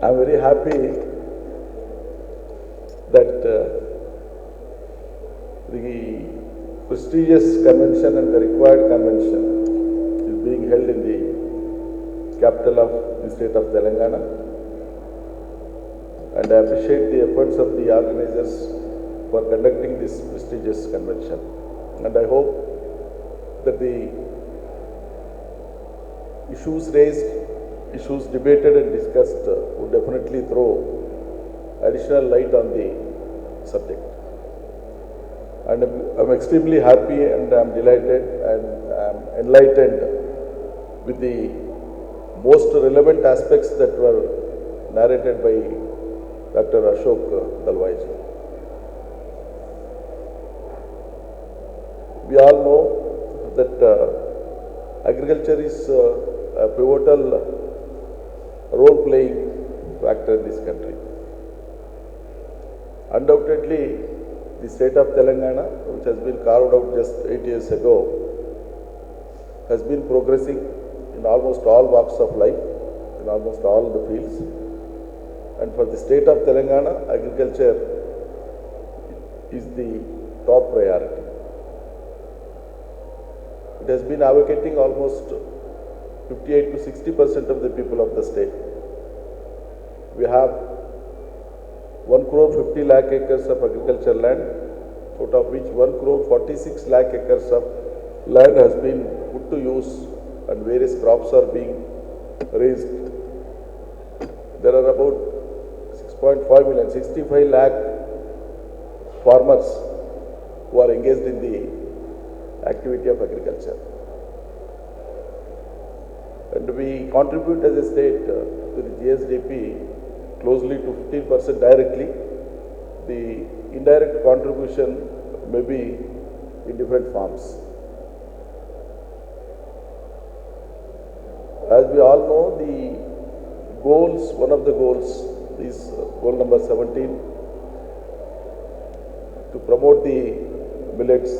I am very happy that the prestigious convention and the required convention is being held in the capital of the state of Telangana, and I appreciate the efforts of the organizers for conducting this prestigious convention, and I hope that the issues raised, issues debated and discussed would definitely throw additional light on the subject. And I'm extremely happy and I'm delighted and I'm enlightened with the most relevant aspects that were narrated by Dr. Ashok Dalwaiji. We all know that agriculture is a pivotal role-playing factor in this country. Undoubtedly, the state of Telangana, which has been carved out just 8 years ago, has been progressing in almost all walks of life, in almost all the fields. And for the state of Telangana, agriculture is the top priority. It has been advocating almost 58 to 60% of the people of the state. We have 1 crore 50 lakh acres of agricultural land, out of which 1 crore 46 lakh acres of land has been put to use and various crops are being raised. There are about 6.5 million, 65 lakh farmers who are engaged in the activity of agriculture. And we contribute as a state to the GSDP closely to 15% directly. The indirect contribution may be in different forms. As we all know, the goals, one of the goals is goal number 17, to promote the millets.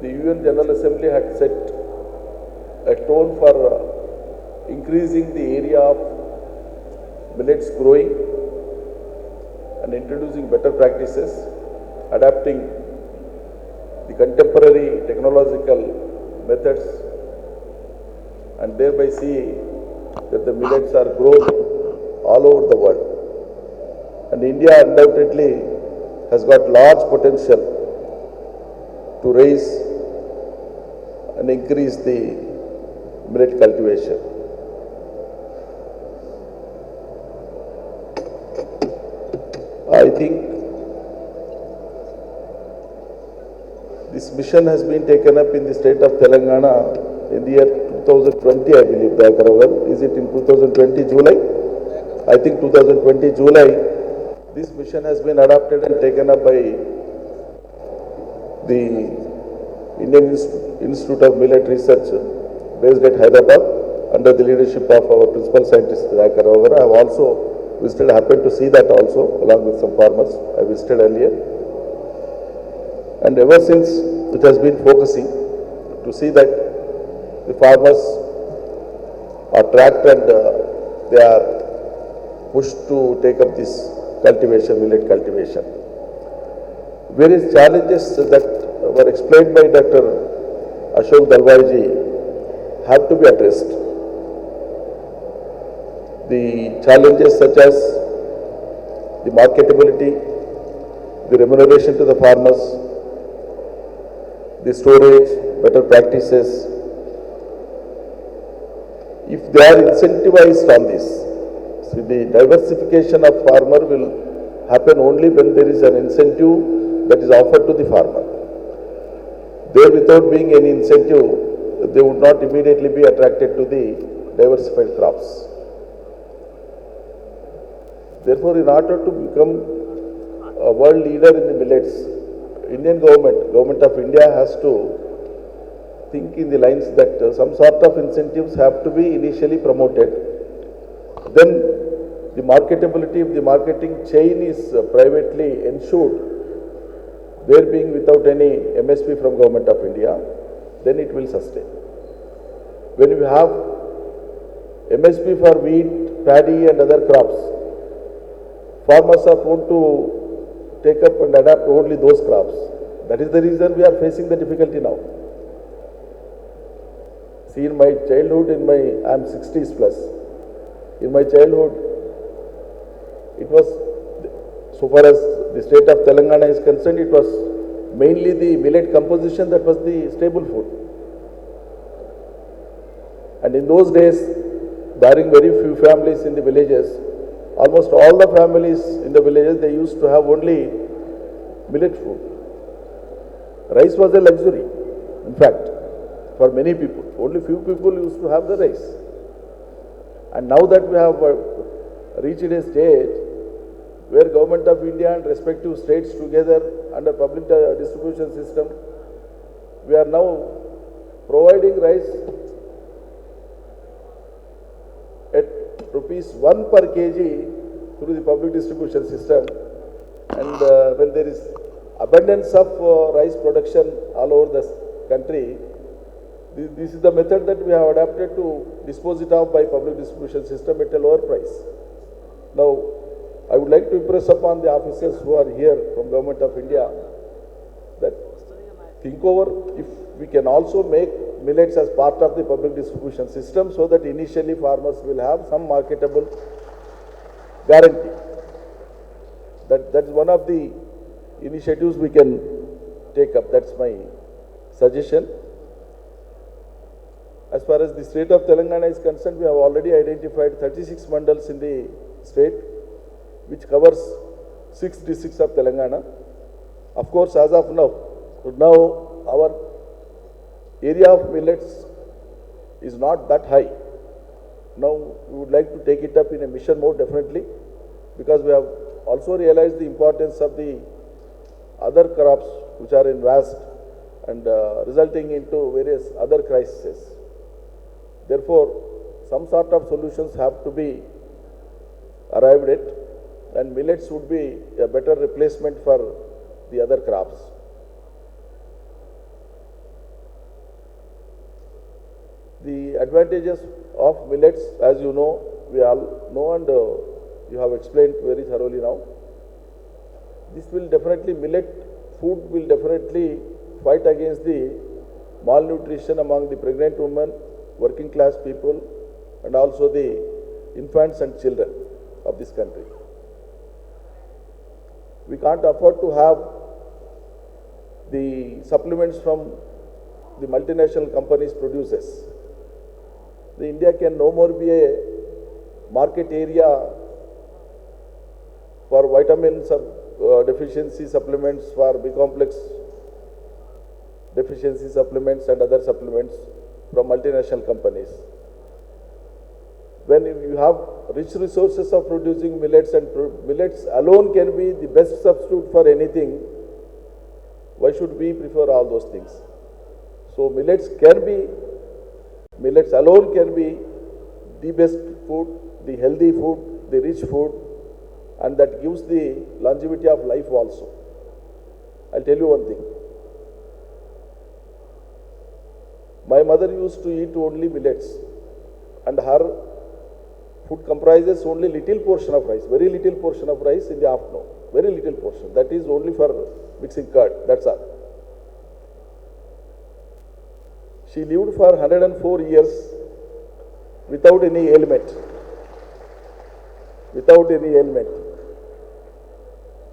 The UN General Assembly had set a tone for increasing the area of millets growing and introducing better practices, adapting the contemporary technological methods, and thereby see that the millets are grown all over the world. And India undoubtedly has got large potential to raise and increase the millet cultivation. I think this mission has been taken up in the state of Telangana in the year 2020, I believe, Dayakaragar. Is it in 2020 July? I think 2020 July, this mission has been adopted and taken up by the Indian Institute of Millet Research based at Hyderabad under the leadership of our principal scientist Dayakaragar. I have also visited, happened to see that also along with some farmers. I visited earlier. And ever since it has been focusing to see that the farmers are tracked and they are pushed to take up this cultivation, millet cultivation. Various challenges that were explained by Dr. Ashok Dalwaiji have to be addressed. The challenges such as the marketability, the remuneration to the farmers, the storage, better practices. If they are incentivized on this, see, the diversification of farmer will happen only when there is an incentive that is offered to the farmer. There, without being any incentive, they would not immediately be attracted to the diversified crops. Therefore, in order to become a world leader in the millets, Indian government of India has to think in the lines that some sort of incentives have to be initially promoted. Then the marketability of the marketing chain is privately ensured, there being without any MSP from Government of India, then it will sustain. When you have MSP for wheat, paddy and other crops. Farmers are prone to take up and adapt only those crops. That is the reason we are facing the difficulty now. See, in my childhood, I am 60s plus. In my childhood, it was, so far as the state of Telangana is concerned, it was mainly the millet composition that was the staple food. And in those days, barring very few families in the villages, almost all the families in the villages, they used to have only millet food. Rice was a luxury, in fact, for many people. Only few people used to have the rice. And now that we have reached a stage where Government of India and respective states together under public distribution system, we are now providing rice at ₹1 per kg through the public distribution system. And when there is abundance of rice production all over the country, this is the method that we have adapted to dispose it off by public distribution system at a lower price. Now, I would like to impress upon the officers who are here from Government of India that think over if we can also make millets as part of the public distribution system so that initially farmers will have some marketable guarantee. That's one of the initiatives we can take up. That's my suggestion. As far as the state of Telangana is concerned, we have already identified 36 mandals in the state, which covers 6 districts of Telangana. Of course, as of now our area of millets is not that high. Now, we would like to take it up in a mission mode definitely, because we have also realized the importance of the other crops which are in vast and resulting into various other crises. Therefore, some sort of solutions have to be arrived at, and millets would be a better replacement for the other crops. The advantages of millets, as you know, we all know, and you have explained very thoroughly now. This will definitely, millet food will definitely fight against the malnutrition among the pregnant women, working class people, and also the infants and children of this country. We can't afford to have the supplements from the multinational companies producers. The India can no more be a market area for vitamins deficiency supplements, for B-complex deficiency supplements and other supplements from multinational companies. When you have rich resources of producing millets, and millets alone can be the best substitute for anything, why should we prefer all those things? So millets alone can be the best food, the healthy food, the rich food, and that gives the longevity of life also. I'll tell you one thing. My mother used to eat only millets, and her food comprises only little portion of rice, very little portion of rice in the afternoon, very little portion. That is only for mixing curd, that's all. She lived for 104 years without any ailment. Without any ailment.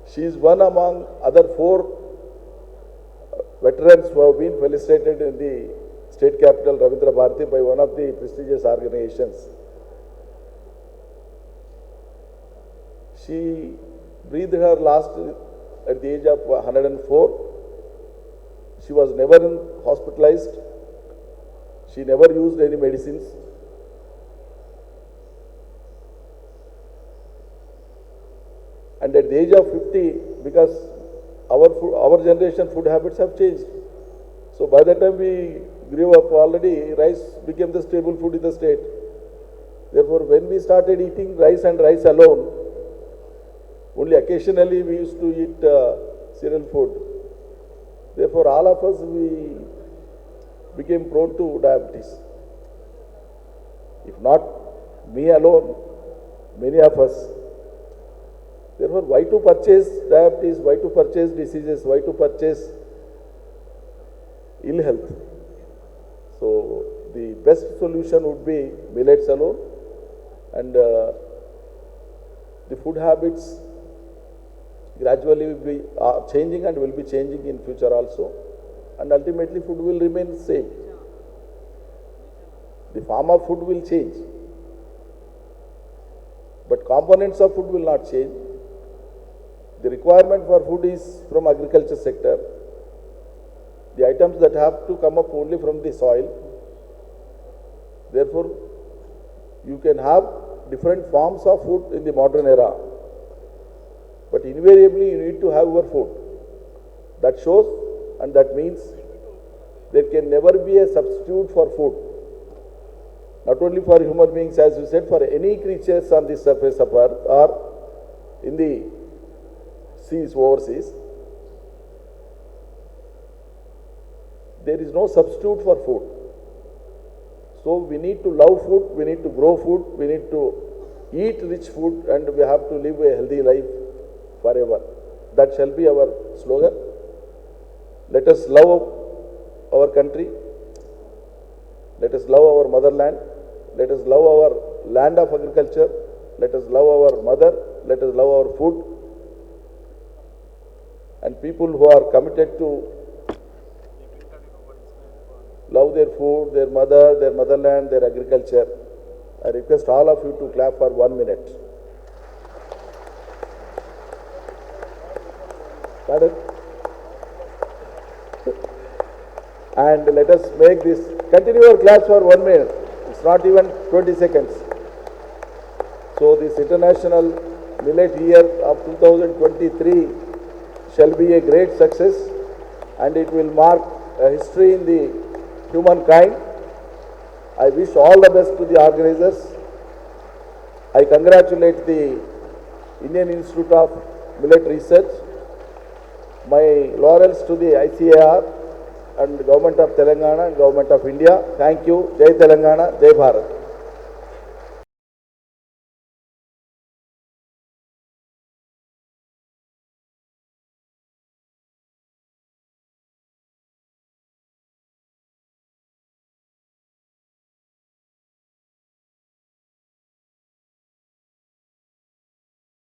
She is one among other 4 veterans who have been felicitated in the state capital, Ravindra Bharati, by one of the prestigious organizations. She breathed her last at the age of 104. She was never hospitalized. She never used any medicines. And at the age of 50, because our generation food habits have changed. So by the time we grew up, already rice became the staple food in the state. Therefore, when we started eating rice and rice alone, only occasionally we used to eat cereal food. Therefore, all of us, we became prone to diabetes. If not me alone, many of us. Therefore, why to purchase diabetes, why to purchase diseases, why to purchase ill health? So, the best solution would be millets alone, and the food habits gradually will be changing and will be changing in future also, and ultimately food will remain same. The form of food will change, but components of food will not change. The requirement for food is from agriculture sector. The items that have to come up only from the soil. Therefore, you can have different forms of food in the modern era, but invariably you need to have your food. That shows, and that means there can never be a substitute for food. Not only for human beings, as you said, for any creatures on the surface of earth or in the seas, overseas. There is no substitute for food. So we need to love food, we need to grow food, we need to eat rich food, and we have to live a healthy life forever. That shall be our slogan. Let us love our country. Let us love our motherland. Let us love our land of agriculture. Let us love our mother. Let us love our food. And people who are committed to love their food, their mother, their motherland, their agriculture, I request all of you to clap for 1 minute. Got it? And let us make this, continue your claps for 1 minute. It's not even 20 seconds. So this International Millet Year of 2023 shall be a great success, and it will mark a history in the humankind. I wish all the best to the organizers. I congratulate the Indian Institute of Millet Research. My laurels to the ICAR and Government of Telangana and Government of India. Thank you. Jai Telangana, Jai Bharat.